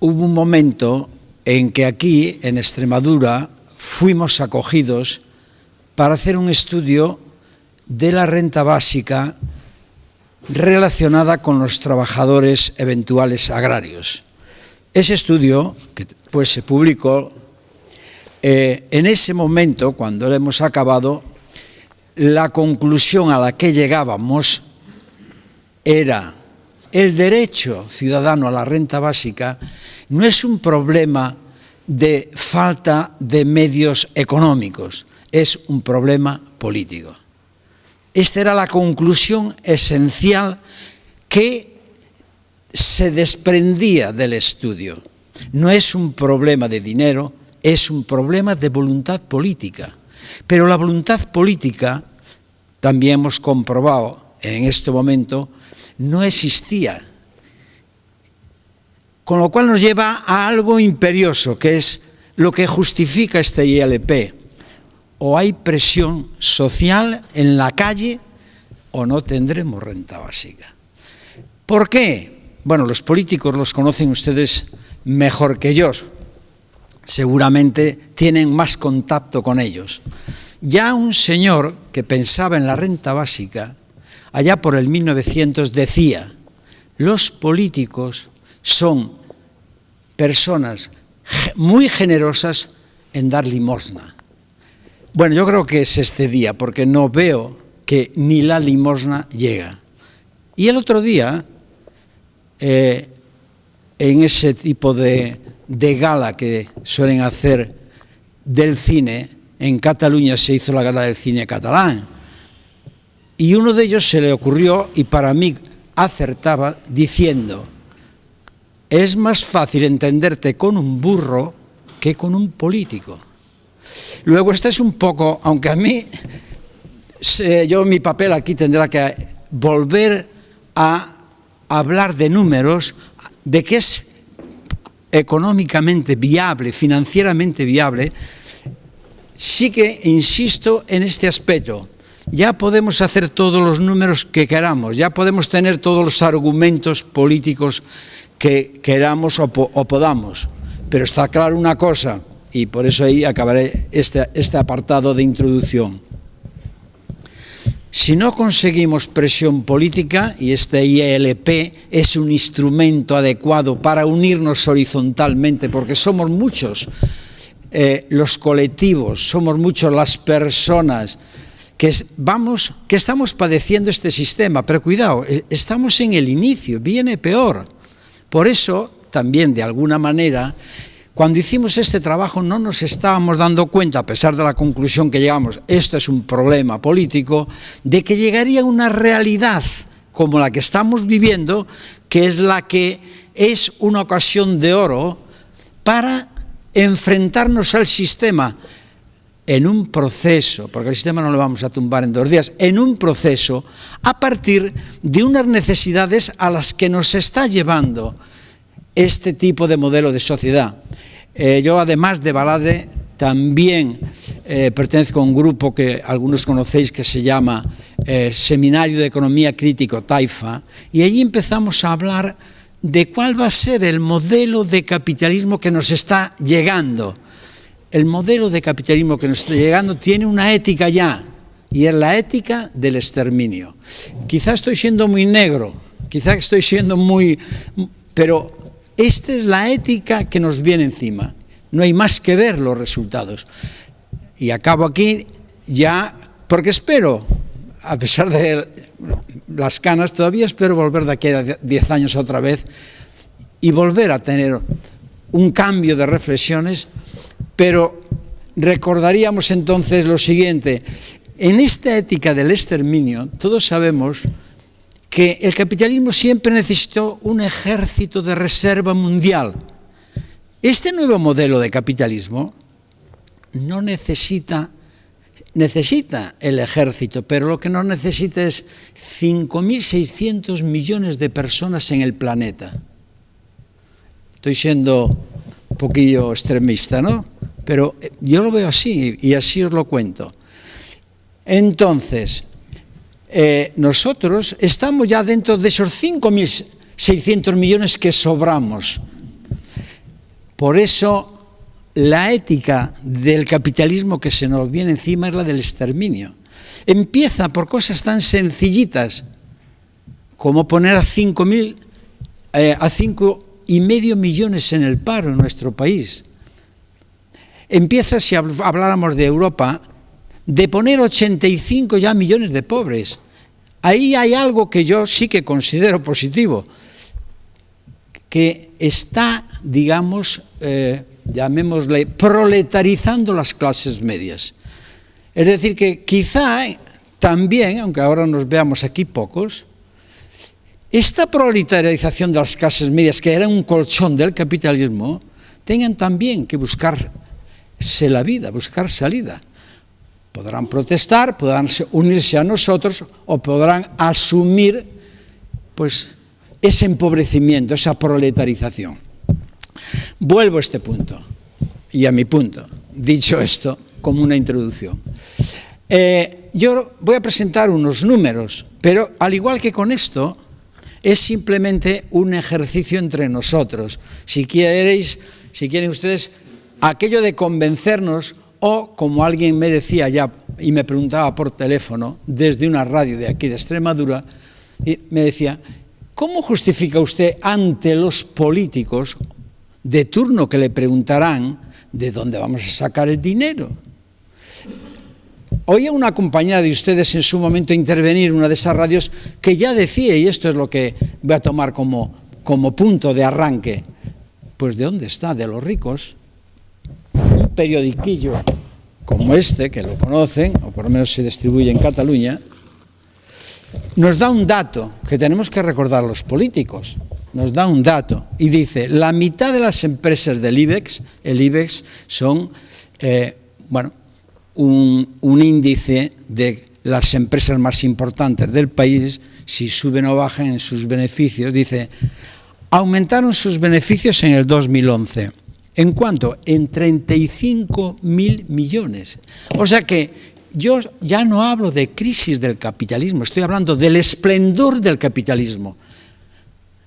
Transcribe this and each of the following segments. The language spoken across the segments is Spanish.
hubo un momento en que aquí, en Extremadura, fuimos acogidos para hacer un estudio de la renta básica relacionada con los trabajadores eventuales agrarios. Ese estudio, que pues se publicó, en ese momento, cuando lo hemos acabado, la conclusión a la que llegábamos era: el derecho ciudadano a la renta básica no es un problema de falta de medios económicos, es un problema político. Esta era la conclusión esencial que se desprendía del estudio. No es un problema de dinero, es un problema de voluntad política. Pero la voluntad política, también hemos comprobado en este momento, no existía. Con lo cual nos lleva a algo imperioso, que es lo que justifica este ILP. O hay presión social en la calle o no tendremos renta básica. ¿Por qué? Bueno, los políticos los conocen ustedes mejor que yo. Seguramente tienen más contacto con ellos. Ya un señor que pensaba en la renta básica, allá por el 1900, decía: los políticos son personas muy generosas en dar limosna. Bueno, yo creo que se excedía, porque no veo que ni la limosna llega. Y el otro día, en ese tipo de gala que suelen hacer del cine, en Cataluña se hizo la gala del cine catalán, y uno de ellos se le ocurrió, y para mí acertaba, diciendo: es más fácil entenderte con un burro que con un político. Luego, este es un poco, aunque a mí, mi papel aquí tendrá que volver a hablar de números, de qué es económicamente viable, financieramente viable. Sí que insisto en este aspecto. Ya podemos hacer todos los números que queramos, ya podemos tener todos los argumentos políticos que queramos o podamos, pero está claro una cosa, y por eso ahí acabaré este apartado de introducción. Si no conseguimos presión política, y este ILP es un instrumento adecuado para unirnos horizontalmente, porque somos muchos los colectivos, somos muchos las personas que estamos padeciendo este sistema, pero cuidado, estamos en el inicio, viene peor. Por eso, también de alguna manera, cuando hicimos este trabajo no nos estábamos dando cuenta, a pesar de la conclusión que llegamos, esto es un problema político, de que llegaría una realidad como la que estamos viviendo, que es la que es una ocasión de oro para enfrentarnos al sistema en un proceso, porque el sistema no lo vamos a tumbar en 2 días, en un proceso a partir de unas necesidades a las que nos está llevando este tipo de modelo de sociedad. Yo, además de Baladre, también pertenezco a un grupo que algunos conocéis que se llama Seminario de Economía Crítico, TAIFA, y allí empezamos a hablar de cuál va a ser el modelo de capitalismo que nos está llegando. El modelo de capitalismo que nos está llegando tiene una ética ya, y es la ética del exterminio. Quizá estoy siendo muy negro, quizá estoy siendo muy... pero esta es la ética que nos viene encima. No hay más que ver los resultados. Y acabo aquí ya, porque espero, a pesar de las canas, todavía espero volver de aquí a 10 años otra vez y volver a tener un cambio de reflexiones, pero recordaríamos entonces lo siguiente: en esta ética del exterminio, todos sabemos que el capitalismo siempre necesitó un ejército de reserva mundial. Este nuevo modelo de capitalismo no necesita el ejército, pero lo que no necesita es 5.600 millones de personas en el planeta. Estoy siendo un poquillo extremista, ¿no? Pero yo lo veo así, y así os lo cuento. Entonces, nosotros estamos ya dentro de esos 5.600 millones que sobramos. Por eso la ética del capitalismo que se nos viene encima es la del exterminio. Empieza por cosas tan sencillitas como poner a 5,5 millones en el paro en nuestro país. Empieza, si habláramos de Europa, de poner 85 ya millones de pobres. Ahí hay algo que yo sí que considero positivo, que está, digamos, llamémosle, proletarizando las clases medias. Es decir, que quizá también, aunque ahora nos veamos aquí pocos, esta proletarización de las clases medias, que era un colchón del capitalismo, tengan también que buscarse la vida, buscar salida. Podrán protestar, podrán unirse a nosotros o podrán asumir pues, ese empobrecimiento, esa proletarización. Vuelvo a este punto y a mi punto, dicho esto como una introducción. Yo voy a presentar unos números, pero al igual que con esto, es simplemente un ejercicio entre nosotros. Si quieren ustedes, aquello de convencernos, o como alguien me decía ya y me preguntaba por teléfono desde una radio de aquí de Extremadura, y me decía, ¿cómo justifica usted ante los políticos de turno que le preguntarán de dónde vamos a sacar el dinero? Oía una compañera de ustedes en su momento intervenir en una de esas radios que ya decía, y esto es lo que voy a tomar como punto de arranque, pues ¿de dónde está? De los ricos. Un periodiquillo como este, que lo conocen, o por lo menos se distribuye en Cataluña, nos da un dato que tenemos que recordar los políticos. Nos da un dato y dice, la mitad de las empresas del IBEX, el IBEX son, un índice de las empresas más importantes del país, si suben o bajan en sus beneficios, dice, aumentaron sus beneficios en el 2011. ¿En cuánto? En 35.000 millones. O sea que yo ya no hablo de crisis del capitalismo, estoy hablando del esplendor del capitalismo.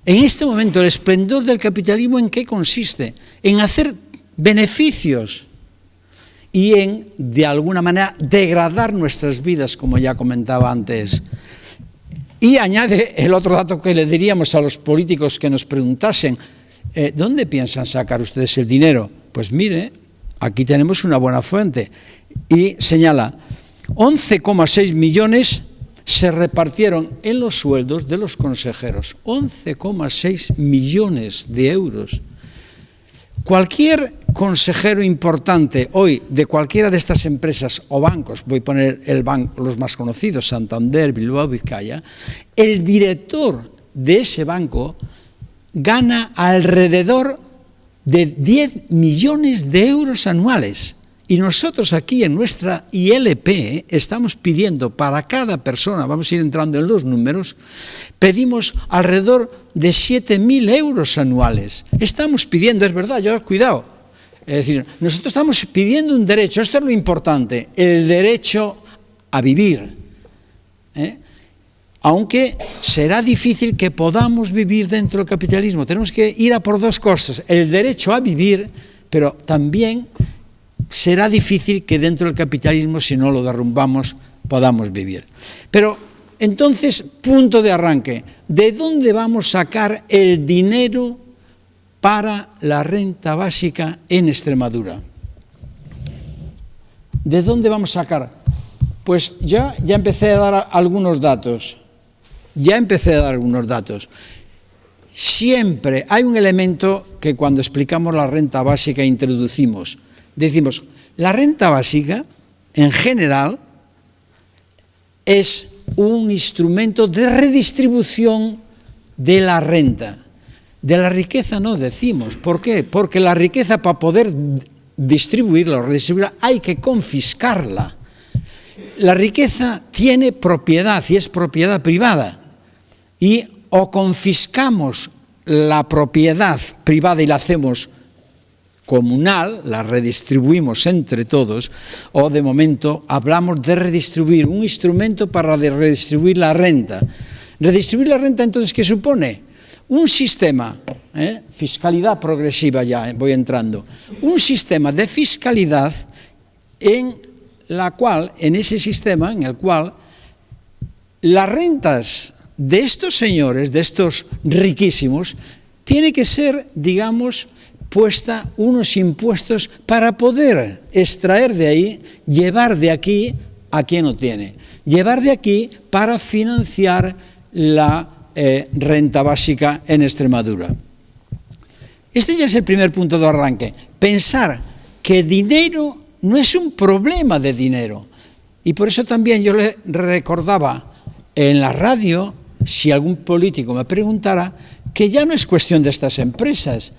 En este momento, el esplendor del capitalismo, ¿en qué consiste? En hacer beneficios y en, de alguna manera, degradar nuestras vidas, como ya comentaba antes. Y añade el otro dato que le diríamos a los políticos que nos preguntasen, ¿dónde piensan sacar ustedes el dinero? Pues mire, aquí tenemos una buena fuente. Y señala, 11,6 millones se repartieron en los sueldos de los consejeros. 11,6 millones de euros. Cualquier consejero importante hoy de cualquiera de estas empresas o bancos, voy a poner los más conocidos, Santander, Bilbao, Vizcaya, el director de ese banco gana alrededor de 10 millones de euros anuales. Y nosotros aquí en nuestra ILP estamos pidiendo para cada persona, vamos a ir entrando en los números, pedimos alrededor de 7.000 euros anuales. Estamos pidiendo, es verdad, cuidado, es decir, nosotros estamos pidiendo un derecho, esto es lo importante, el derecho a vivir. Aunque será difícil que podamos vivir dentro del capitalismo, tenemos que ir a por dos cosas, el derecho a vivir, pero también será difícil que dentro del capitalismo, si no lo derrumbamos, podamos vivir. Pero entonces, punto de arranque, ¿de dónde vamos a sacar el dinero para la renta básica en Extremadura? ¿De dónde vamos a sacar? Pues ya empecé a dar algunos datos. Siempre hay un elemento que cuando explicamos la renta básica introducimos. Decimos, la renta básica, en general, es un instrumento de redistribución de la renta. De la riqueza no decimos. ¿Por qué? Porque la riqueza, para poder distribuirla o redistribuirla, hay que confiscarla. La riqueza tiene propiedad y es propiedad privada. Y o confiscamos la propiedad privada y la hacemos comunal, la redistribuimos entre todos, o de momento hablamos de redistribuir, un instrumento para redistribuir la renta. Redistribuir la renta, entonces, ¿qué supone? un sistema, fiscalidad progresiva ya, voy entrando, un sistema de fiscalidad en ese sistema en el cual las rentas de estos señores, de estos riquísimos, tiene que ser, digamos, puesta unos impuestos para poder extraer de ahí, llevar de aquí a quien no tiene, llevar de aquí para financiar la renta básica en Extremadura. Este ya es el primer punto de arranque, pensar que dinero no es un problema de dinero. Y por eso también yo le recordaba en la radio, si algún político me preguntara, que ya no es cuestión de estas empresas.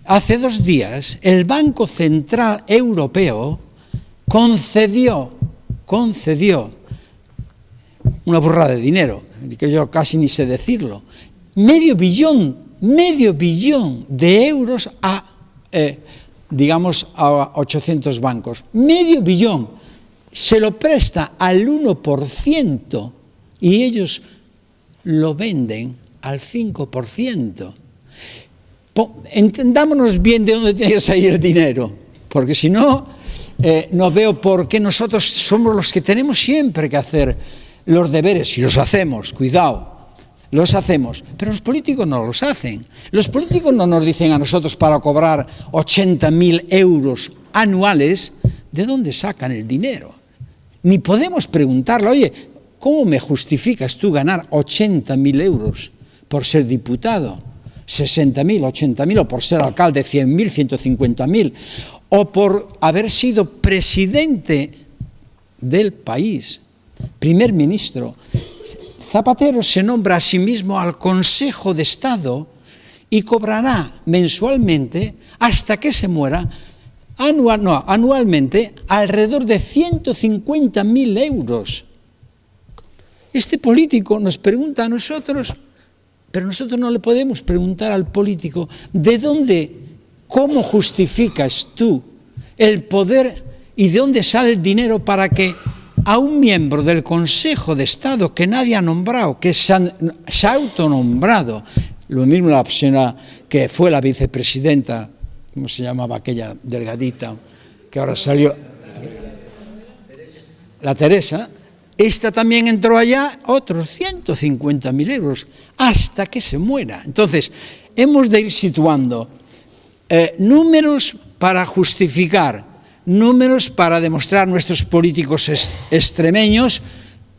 Hace 2 días el Banco Central Europeo concedió una burrada de dinero, que yo casi ni sé decirlo, medio billón de euros a 800 bancos. Medio billón se lo presta al 1% y ellos lo venden al 5%. Entendámonos bien de dónde tiene que salir el dinero, porque si no, no veo por qué nosotros somos los que tenemos siempre que hacer los deberes, y los hacemos, cuidado, los hacemos, pero los políticos no los hacen. Los políticos no nos dicen a nosotros para cobrar 80.000 euros anuales, ¿de dónde sacan el dinero? Ni podemos preguntarle, oye, ¿cómo me justificas tú ganar 80.000 euros por ser diputado? 60.000, 80.000, o por ser alcalde 100.000, 150.000, o por haber sido presidente del país, primer ministro. Zapatero se nombra a sí mismo al Consejo de Estado y cobrará mensualmente, hasta que se muera, anualmente, alrededor de 150.000 euros. Este político nos pregunta a nosotros, pero nosotros no le podemos preguntar al político de dónde, cómo justificas tú el poder y de dónde sale el dinero para que a un miembro del Consejo de Estado que nadie ha nombrado, que se ha autonombrado, lo mismo la señora que fue la vicepresidenta, ¿cómo se llamaba aquella delgadita, que ahora salió? La Teresa. Esta también entró allá, otros 150.000 euros, hasta que se muera. Entonces, hemos de ir situando números para justificar, números para demostrar nuestros políticos extremeños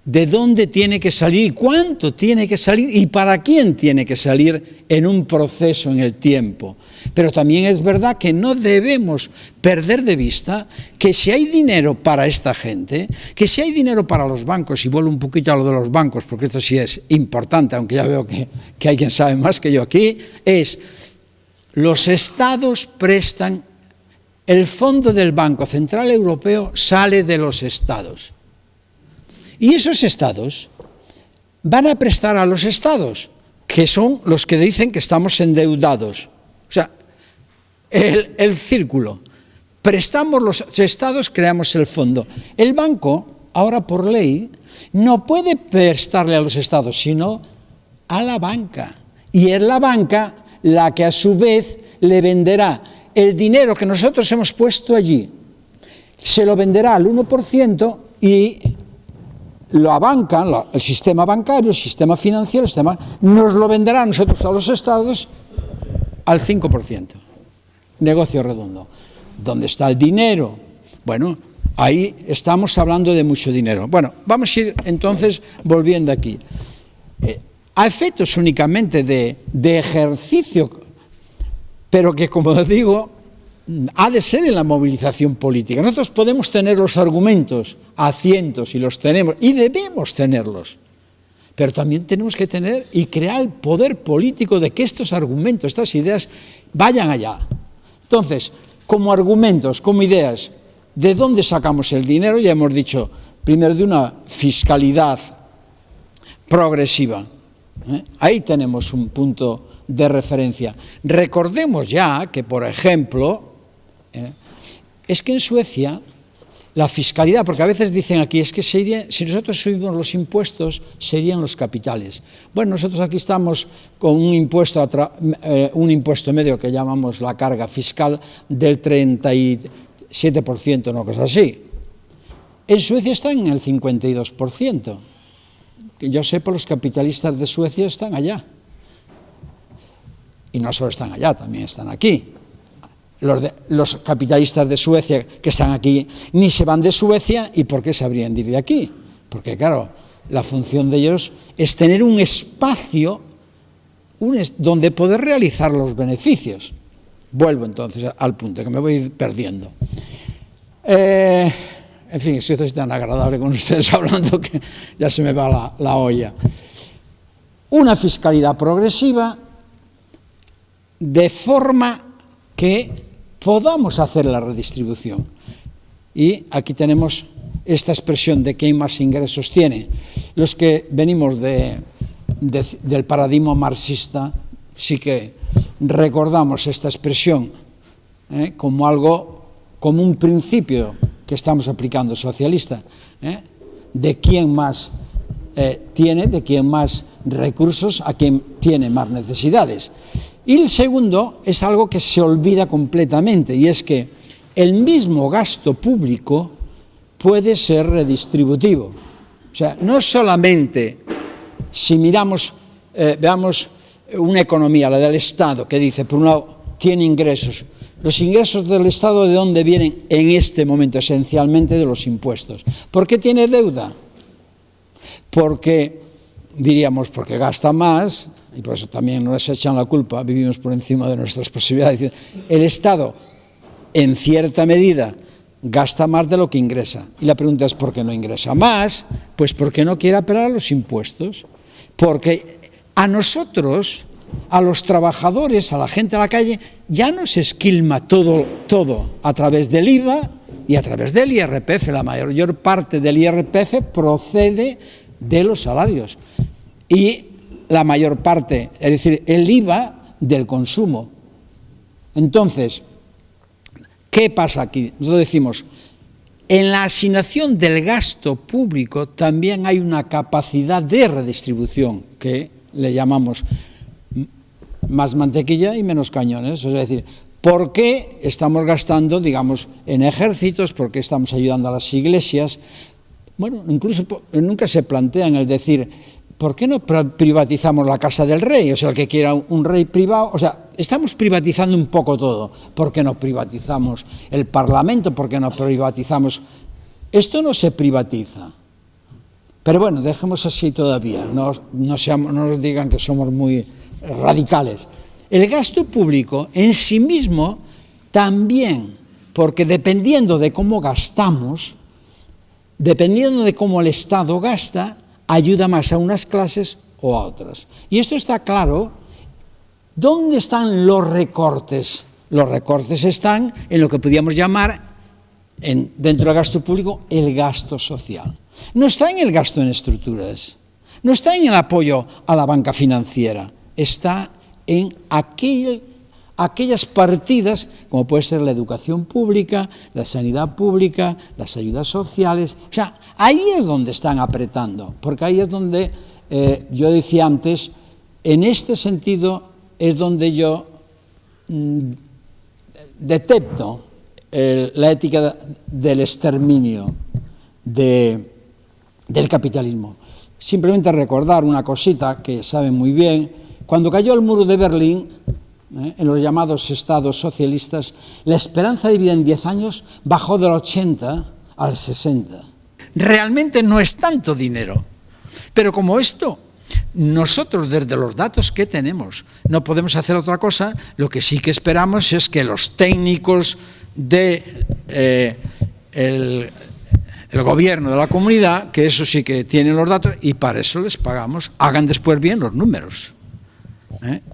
de dónde tiene que salir y cuánto tiene que salir y para quién tiene que salir en un proceso en el tiempo. Pero también es verdad que no debemos perder de vista que si hay dinero para esta gente, que si hay dinero para los bancos, y vuelvo un poquito a lo de los bancos, porque esto sí es importante, aunque ya veo que hay quien sabe más que yo aquí, es los estados prestan, el fondo del Banco Central Europeo sale de los estados. Y esos estados van a prestar a los estados, que son los que dicen que estamos endeudados. O sea, el círculo. Prestamos los estados, creamos el fondo. El banco, ahora por ley, no puede prestarle a los estados, sino a la banca. Y es la banca la que a su vez le venderá el dinero que nosotros hemos puesto allí. Se lo venderá al 1% y la banca, el sistema bancario, el sistema financiero, nos lo venderá a nosotros, a los estados, al 5%. Negocio redondo. ¿Dónde está el dinero? Bueno, ahí estamos hablando de mucho dinero. Bueno, vamos a ir entonces volviendo aquí. A efectos únicamente de ejercicio, pero que, como digo, ha de ser en la movilización política. Nosotros podemos tener los argumentos a cientos, y los tenemos, y debemos tenerlos, pero también tenemos que tener y crear el poder político de que estos argumentos, estas ideas, vayan allá. Entonces, como argumentos, como ideas, ¿de dónde sacamos el dinero? Ya hemos dicho, primero de una fiscalidad progresiva. Ahí tenemos un punto de referencia. Recordemos ya que, por ejemplo, es que en Suecia la fiscalidad, porque a veces dicen aquí, es que si nosotros subimos los impuestos, serían los capitales. Bueno, nosotros aquí estamos con un impuesto medio que llamamos la carga fiscal del 37%, una cosa así. En Suecia están en el 52%. Que yo sepa, los capitalistas de Suecia están allá. Y no solo están allá, también están aquí. Los capitalistas de Suecia que están aquí ni se van de Suecia, ¿y por qué se habrían de ir de aquí? Porque claro, la función de ellos es tener un espacio donde poder realizar los beneficios. Vuelvo entonces al punto, que me voy a ir perdiendo. En fin, estoy tan agradable con ustedes hablando que ya se me va la olla. Una fiscalidad progresiva de forma que podamos hacer la redistribución. Y aquí tenemos esta expresión de quien más ingresos tiene. Los que venimos del paradigma marxista sí que recordamos esta expresión como un principio que estamos aplicando socialista, de quien más tiene, de quien más recursos, a quien tiene más necesidades. Y el segundo es algo que se olvida completamente, y es que el mismo gasto público puede ser redistributivo. O sea, no solamente si veamos una economía, la del Estado, que dice, por un lado, tiene ingresos. Los ingresos del Estado, ¿de dónde vienen en este momento? Esencialmente de los impuestos. ¿Por qué tiene deuda? Porque gasta más, y por eso también nos echan la culpa, vivimos por encima de nuestras posibilidades. El Estado, en cierta medida, gasta más de lo que ingresa. Y la pregunta es, ¿por qué no ingresa más? Pues porque no quiere apelar a los impuestos. Porque a nosotros, a los trabajadores, a la gente de la calle, ya nos esquilma todo a través del IVA y a través del IRPF. La mayor parte del IRPF procede de los salarios. Y la mayor parte, es decir, el IVA del consumo. Entonces, ¿qué pasa aquí? Nosotros decimos, en la asignación del gasto público también hay una capacidad de redistribución, que le llamamos más mantequilla y menos cañones. Es decir, ¿por qué estamos gastando, digamos, en ejércitos? ¿Por qué estamos ayudando a las iglesias? Bueno, incluso nunca se plantean el decir, ¿por qué no privatizamos la casa del rey? O sea, el que quiera un rey privado, o sea, estamos privatizando un poco todo. ¿Por qué no privatizamos el Parlamento? ¿Por qué no privatizamos? Esto no se privatiza. Pero bueno, dejemos así todavía, no nos digan que somos muy radicales. El gasto público en sí mismo también, porque dependiendo de cómo gastamos, dependiendo de cómo el Estado gasta, ayuda más a unas clases o a otras. Y esto está claro. ¿Dónde están los recortes? Los recortes están en lo que podríamos llamar, dentro del gasto público, el gasto social. No está en el gasto en estructuras, no está en el apoyo a la banca financiera, está en aquellas partidas, como puede ser la educación pública, la sanidad pública, las ayudas sociales. O sea, ahí es donde están apretando, porque ahí es donde, yo decía antes, en este sentido es donde yo detecto la ética del exterminio del capitalismo. Simplemente recordar una cosita que saben muy bien. Cuando cayó el muro de Berlín, en los llamados estados socialistas, la esperanza de vida en 10 años bajó del 80 al 60. Realmente no es tanto dinero, pero como esto, nosotros desde los datos que tenemos no podemos hacer otra cosa. Lo que sí que esperamos es que los técnicos del gobierno de la comunidad, que eso sí que tienen los datos, y para eso les pagamos, hagan después bien los números.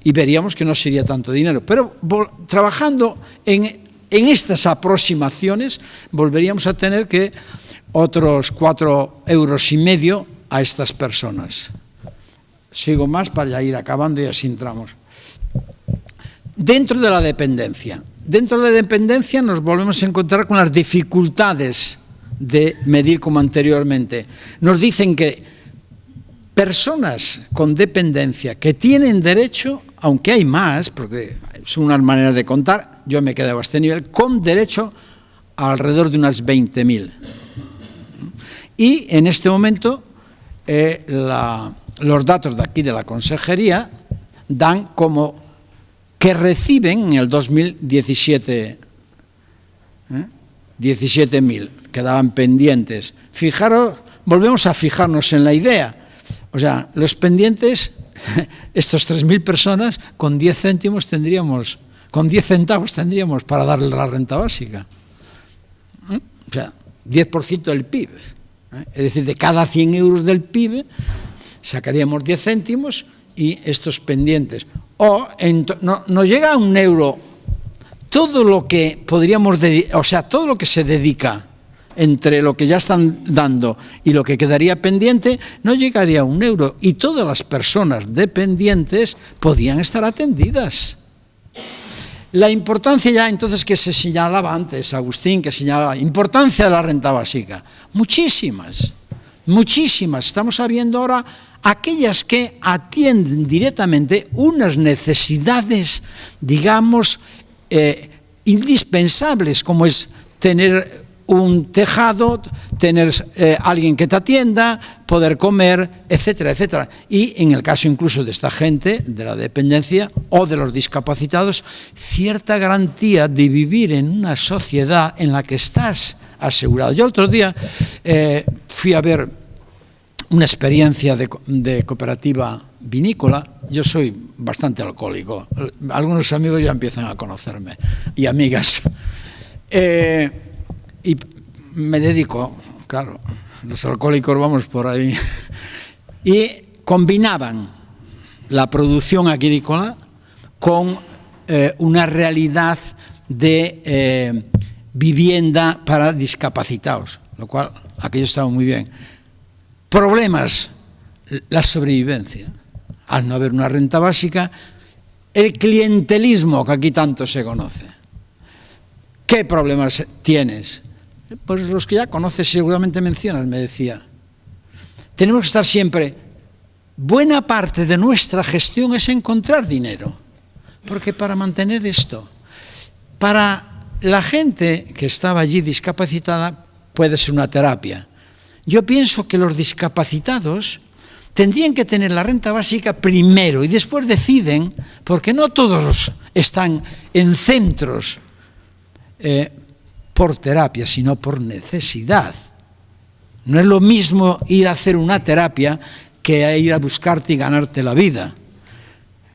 Y veríamos que no sería tanto dinero. Pero trabajando en estas aproximaciones, volveríamos a tener que otros 4,5 € a estas personas. Sigo más para ya ir acabando y así entramos. Dentro de la dependencia. Dentro de la dependencia nos volvemos a encontrar con las dificultades de medir como anteriormente. Nos dicen que personas con dependencia que tienen derecho, aunque hay más, porque son unas maneras de contar, yo me he quedado a este nivel, con derecho a alrededor de unas 20.000. Y en este momento los datos de aquí de la Consejería dan como que reciben en el 2017 17.000, quedaban pendientes. Fijaros, volvemos a fijarnos en la idea. O sea, los pendientes, estos 3.000 personas, con 10 céntimos tendríamos, con 10 centavos tendríamos para darle la renta básica. O sea, 10% del PIB. Es decir, de cada 100 euros del PIB sacaríamos 10 céntimos y estos pendientes. O no llega a 1 euro todo lo que podríamos, o sea, todo lo que se dedica entre lo que ya están dando y lo que quedaría pendiente, no llegaría a 1 euro. Y todas las personas dependientes podían estar atendidas. La importancia ya entonces que se señalaba antes, Agustín, que señalaba, importancia de la renta básica. Muchísimas, muchísimas. Estamos sabiendo ahora aquellas que atienden directamente unas necesidades, digamos, indispensables, como es tener un tejado, tener alguien que te atienda, poder comer, etcétera, etcétera. Y en el caso incluso de esta gente, de la dependencia o de los discapacitados, cierta garantía de vivir en una sociedad en la que estás asegurado. Yo el otro día fui a ver una experiencia de cooperativa vinícola. Yo soy bastante alcohólico. Algunos amigos ya empiezan a conocerme, y amigas. Y me dedico, claro, los alcohólicos vamos por ahí, y combinaban la producción agrícola con una realidad de vivienda para discapacitados, lo cual aquello estaba muy bien. Problemas, la sobrevivencia, al no haber una renta básica, el clientelismo que aquí tanto se conoce. ¿Qué problemas tienes? Pues los que ya conoces seguramente mencionas, me decía. Tenemos que estar siempre, buena parte de nuestra gestión es encontrar dinero, porque para mantener esto, para la gente que estaba allí discapacitada, puede ser una terapia. Yo pienso que los discapacitados tendrían que tener la renta básica primero y después deciden, porque no todos están en centros por terapia, sino por necesidad. No es lo mismo ir a hacer una terapia que a ir a buscarte y ganarte la vida.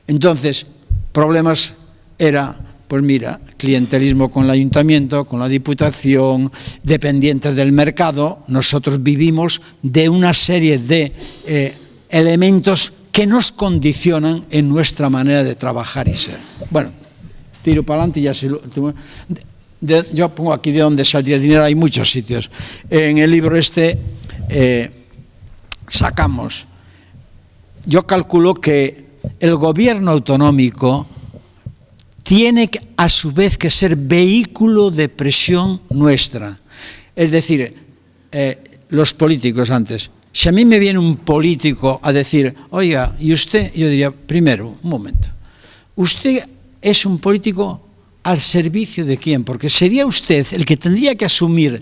Entonces, problemas era, pues mira, clientelismo con el ayuntamiento, con la diputación, dependientes del mercado. Nosotros vivimos de una serie de elementos que nos condicionan en nuestra manera de trabajar y ser. Bueno, tiro para adelante y ya se lo... Yo pongo aquí de dónde saldría el dinero, hay muchos sitios. En el libro sacamos, yo calculo que el gobierno autonómico tiene a su vez que ser vehículo de presión nuestra. Es decir, los políticos antes, si a mí me viene un político a decir, oiga, ¿y usted? Yo diría, primero, un momento, ¿usted es un político al servicio de quién? Porque sería usted el que tendría que asumir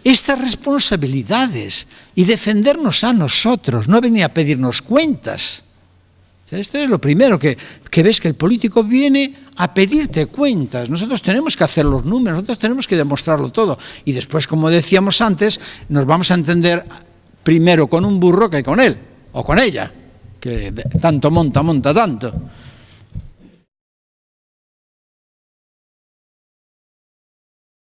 estas responsabilidades y defendernos a nosotros, no venir a pedirnos cuentas. Esto es lo primero, que ves que el político viene a pedirte cuentas. Nosotros tenemos que hacer los números, nosotros tenemos que demostrarlo todo. Y después, como decíamos antes, nos vamos a entender primero con un burro que con él, o con ella, que tanto monta tanto.